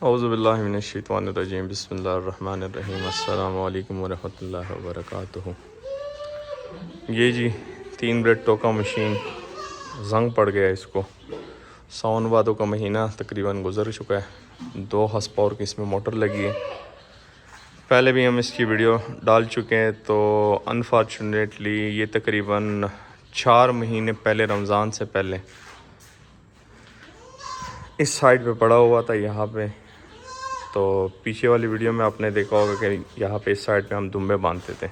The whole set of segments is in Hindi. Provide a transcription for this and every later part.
औज़ुबिल्लाहि मिनश्शैतानिर्रजीम बिस्मिल्लाहिर्रहमानिर्रहीम अस्सलामु अलैकुम वरहमतुल्लाहि वबरकातुहू। ये जी 3 ब्रेड टोका मशीन जंग पड़ गया इसको। सावन भादों का महीना तकरीबन गुज़र चुका है। 2 हॉर्स पावर की इसमें मोटर लगी है। पहले भी हम इसकी वीडियो डाल चुके हैं। तो अनफॉर्चुनेटली ये तकरीबन 4 महीने पहले, रमज़ान से पहले, इस साइड पे पड़ा हुआ था यहाँ पे। तो पीछे वाली वीडियो में आपने देखा होगा कि यहाँ पे इस साइड पे हम दुम्बे बांधते थे।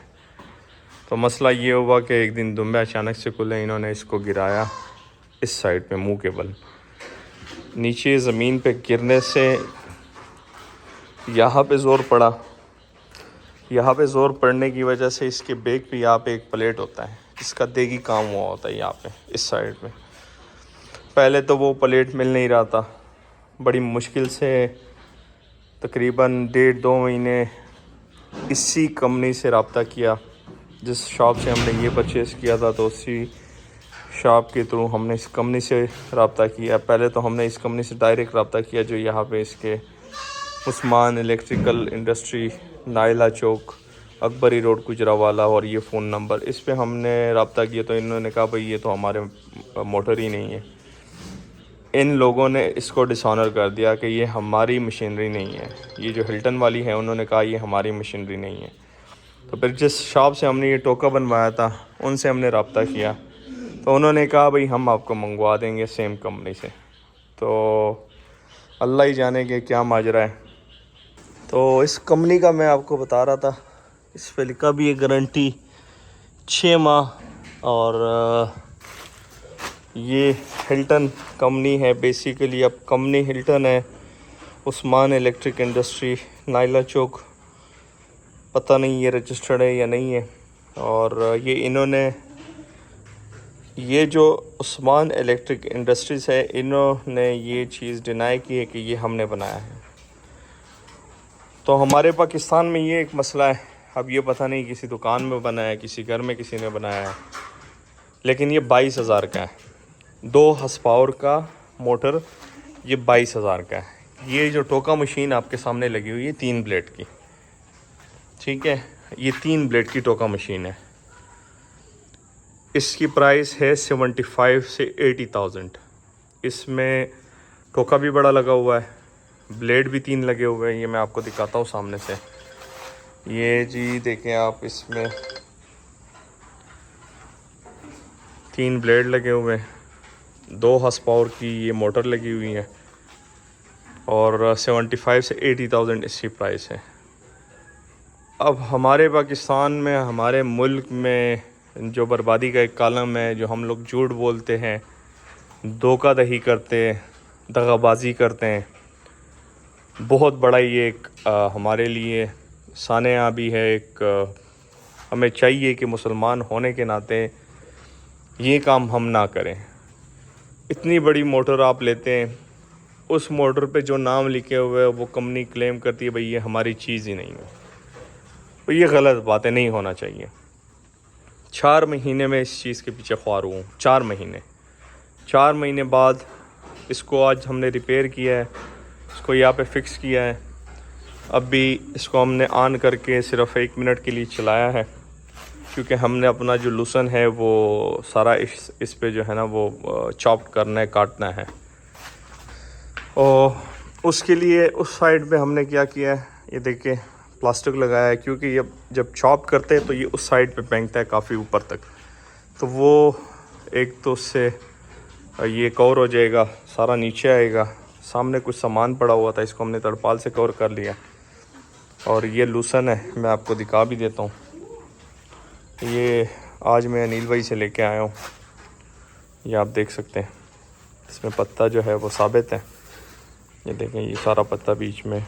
तो मसला ये हुआ कि एक दिन दुम्बे अचानक से खुले, इन्होंने इसको गिराया इस साइड पे मुंह के बल। नीचे ज़मीन पे गिरने से यहाँ पे ज़ोर पड़ा। यहाँ पे ज़ोर पड़ने की वजह से इसके बेक पे यहाँ पे एक प्लेट होता है, इसका देगी काम हुआ होता है यहाँ पे इस साइड में। पहले तो वो प्लेट मिल नहीं रहा था। बड़ी मुश्किल से तकरीबन 1.5-2 महीने इसी कंपनी से रब्ता किया, जिस शॉप से हमने ये परचेज़ किया था। तो उसी शॉप के थ्रू हमने इस कंपनी से रब्ता किया। पहले तो हमने इस कंपनी से डायरेक्ट रब्ता किया जो यहाँ पे इसके उस्मान इलेक्ट्रिकल इंडस्ट्री, नाइला चौक, अकबरी रोड, गुजरावाला, और ये फ़ोन नंबर, इस पे हमने रब्ता किया। तो इन्होंने कहा भाई ये तो हमारे मोटर ही नहीं है। इन लोगों ने इसको डिसऑनर कर दिया कि ये हमारी मशीनरी नहीं है। ये जो हिल्टन वाली है उन्होंने कहा ये हमारी मशीनरी नहीं है। तो फिर जिस शॉप से हमने ये टोका बनवाया था उनसे हमने रब्ता किया। तो उन्होंने कहा भाई हम आपको मंगवा देंगे सेम कंपनी से। तो अल्लाह ही जाने कि क्या माजरा है। तो इस कंपनी का मैं आपको बता रहा था, इस पे लिखा भी है गारंटी 6 माह। और ये हिल्टन कंपनी है बेसिकली। अब कंपनी हिल्टन है, उस्मान इलेक्ट्रिक इंडस्ट्री, नाइला चौक, पता नहीं ये रजिस्टर्ड है या नहीं है। और ये इन्होंने, ये जो उस्मान इलेक्ट्रिक इंडस्ट्रीज है, इन्होंने ये चीज़ डिनाई की है कि ये हमने बनाया है। तो हमारे पाकिस्तान में ये एक मसला है। अब ये पता नहीं किसी दुकान में बनाया है, किसी घर में किसी ने बनाया है, लेकिन ये 22,000 का है। 2 हॉर्स पावर का मोटर, ये 22,000 का है। ये जो टोका मशीन आपके सामने लगी हुई है 3 ब्लेड की, ठीक है, ये 3 ब्लेड की टोका मशीन है। इसकी प्राइस है 75 से 80,000। इसमें टोका भी बड़ा लगा हुआ है, ब्लेड भी 3 लगे हुए हैं। ये मैं आपको दिखाता हूँ सामने से। ये जी देखें आप, इसमें 3 ब्लेड लगे हुए हैं। 2 हॉर्स पावर की ये मोटर लगी हुई है और 75 से 80,000 इसकी प्राइस है। अब हमारे पाकिस्तान में, हमारे मुल्क में जो बर्बादी का एक कालम है, जो हम लोग झूठ बोलते हैं, धोखाधड़ी करते हैं, दगाबाजी करते हैं, बहुत बड़ा ये एक हमारे लिए सानेया भी है। एक हमें चाहिए कि मुसलमान होने के नाते ये काम हम ना करें। इतनी बड़ी मोटर आप लेते हैं, उस मोटर पे जो नाम लिखे हुए हैं वो कंपनी क्लेम करती है भाई ये हमारी चीज़ ही नहीं है। तो ये गलत बातें नहीं होना चाहिए। 4 महीने में इस चीज़ के पीछे ख्वार हूँ। 4 महीने बाद इसको आज हमने रिपेयर किया है, इसको यहाँ पे फिक्स किया है। अब भी इसको हमने ऑन करके सिर्फ 1 मिनट के लिए चलाया है, क्योंकि हमने अपना जो लूसन है वो सारा इस पे जो है ना वो चॉप्ड करना है, काटना है। और उसके लिए उस साइड पे हमने क्या किया है, ये देखिए प्लास्टिक लगाया है, क्योंकि ये जब चॉप करते हैं तो ये उस साइड पे फेंकता है काफ़ी ऊपर तक। तो वो एक तो उससे ये कवर हो जाएगा, सारा नीचे आएगा। सामने कुछ सामान पड़ा हुआ था, इसको हमने तरपाल से कवर कर लिया। और ये लूसन है, मैं आपको दिखा भी देता हूँ। ये आज मैं अनिल भाई से लेके आया हूँ। ये आप देख सकते हैं, इसमें पत्ता जो है वो साबित है। ये देखें, ये सारा पत्ता बीच में,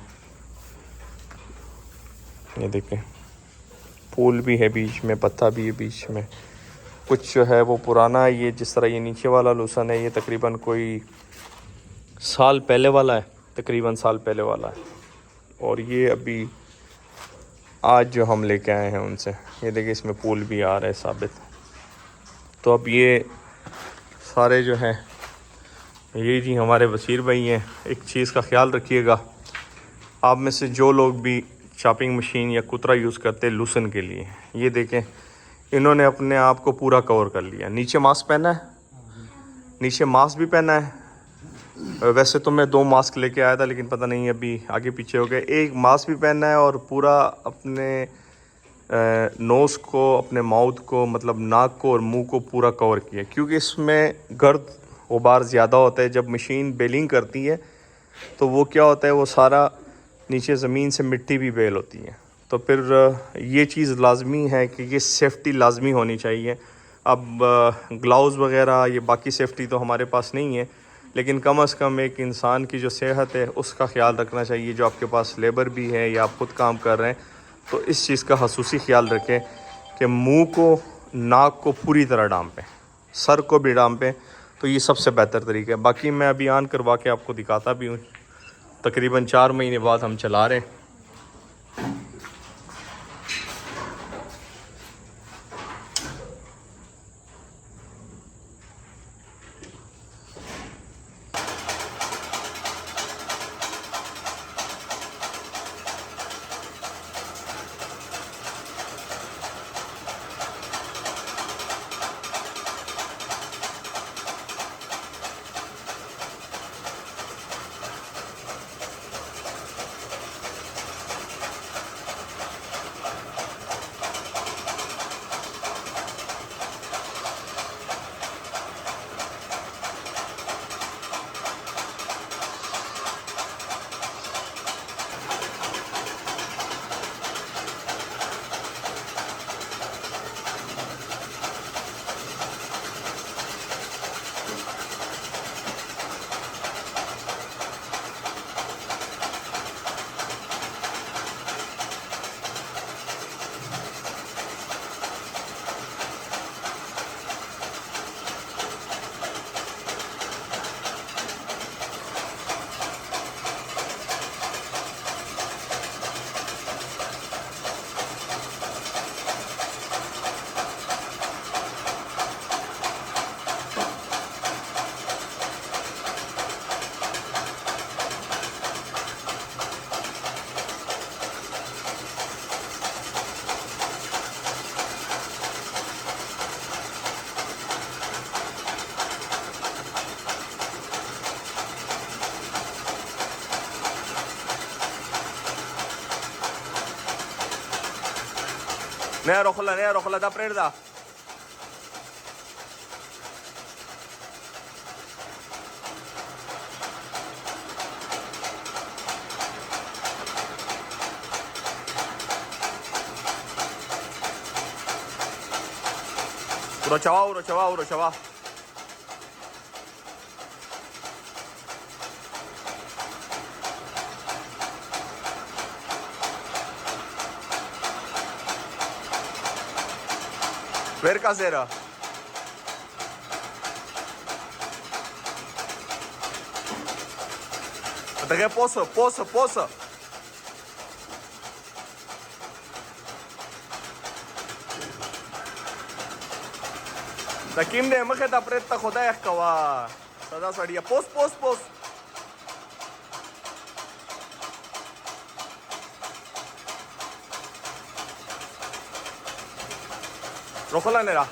ये देखें फूल भी है बीच में, पत्ता भी है बीच में। कुछ जो है वो पुराना है। ये जिस तरह ये नीचे वाला लूसन है, ये तकरीबन कोई साल पहले वाला है, तकरीबन साल पहले वाला है। और ये अभी आज जो हम लेके आए हैं उनसे, ये देखिए इसमें फूल भी आ रहा है साबित। तो अब ये सारे जो हैं, ये जी हमारे वसीर भाई हैं। एक चीज़ का ख्याल रखिएगा, आप में से जो लोग भी चॉपिंग मशीन या कुतरा यूज़ करते हैं लूसन के लिए, ये देखें इन्होंने अपने आप को पूरा कवर कर लिया। नीचे मास्क पहना है, नीचे मास्क भी पहना है। वैसे तो मैं 2 मास्क लेके आया था, लेकिन पता नहीं अभी आगे पीछे हो गए। एक मास्क भी पहना है और पूरा अपने नोज़ को, अपने माउथ को, मतलब नाक को और मुंह को पूरा कवर किया, क्योंकि इसमें गर्द गुबार ज़्यादा होता है। जब मशीन बेलिंग करती है तो वो क्या होता है, वो सारा नीचे ज़मीन से मिट्टी भी बेल होती है। तो फिर ये चीज़ लाजमी है कि ये सेफ़्टी लाजमी होनी चाहिए। अब ग्लव्स वगैरह ये बाकी सेफ़्टी तो हमारे पास नहीं है, लेकिन कम से कम एक इंसान की जो सेहत है उसका ख्याल रखना चाहिए। जो आपके पास लेबर भी है या आप खुद काम कर रहे हैं, तो इस चीज़ का खसूसी ख्याल रखें कि मुंह को, नाक को पूरी तरह डांपें, सर को भी डांपें। तो ये सबसे बेहतर तरीका है। बाकी मैं अभी ऑन करवा के आपको दिखाता भी हूँ। तकरीबन 4 महीने बाद हम चला रहे हैं। Nea rojola da prerda. Uro chava. Ver casera. Até poça. Takim de mă da preta khodaia kawa. Sada sadia post. Rojola nera.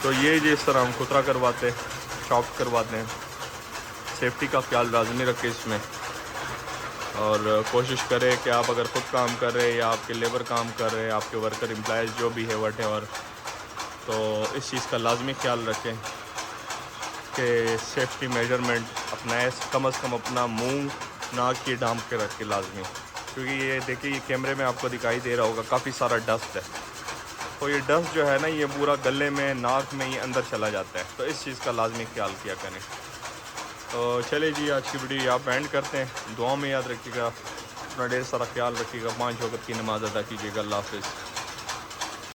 तो ये जिस तरह हम खुतरा करवाते हैं, शॉप करवाते हैं, सेफ्टी का ख्याल लाजमी रखें इसमें। और कोशिश करें कि आप अगर खुद काम कर रहे हैं या आपके लेबर काम कर रहे हैं, आपके वर्कर एम्प्लॉयज़ जो भी है वट और, तो इस चीज़ का लाजमी ख्याल रखें कि सेफ्टी मेजरमेंट अपनाएं। कम अज़ कम अपना मुंह नाक की ढांप के रखें लाजमी, क्योंकि ये देखिए ये कैमरे में आपको दिखाई दे रहा होगा काफ़ी सारा डस्ट है। तो ये डस्ट जो है ना ये पूरा गले में नाक में ये अंदर चला जाता है, तो इस चीज़ का लाजमी ख्याल किया करें। तो चले जी आज की वीडियो आप एंड करते हैं। दुआ में याद रखिएगा, अपना ढेर सारा ख्याल रखिएगा, 5 वक्त की नमाज़ अदा कीजिएगा। अल्लाह हाफ़िज़।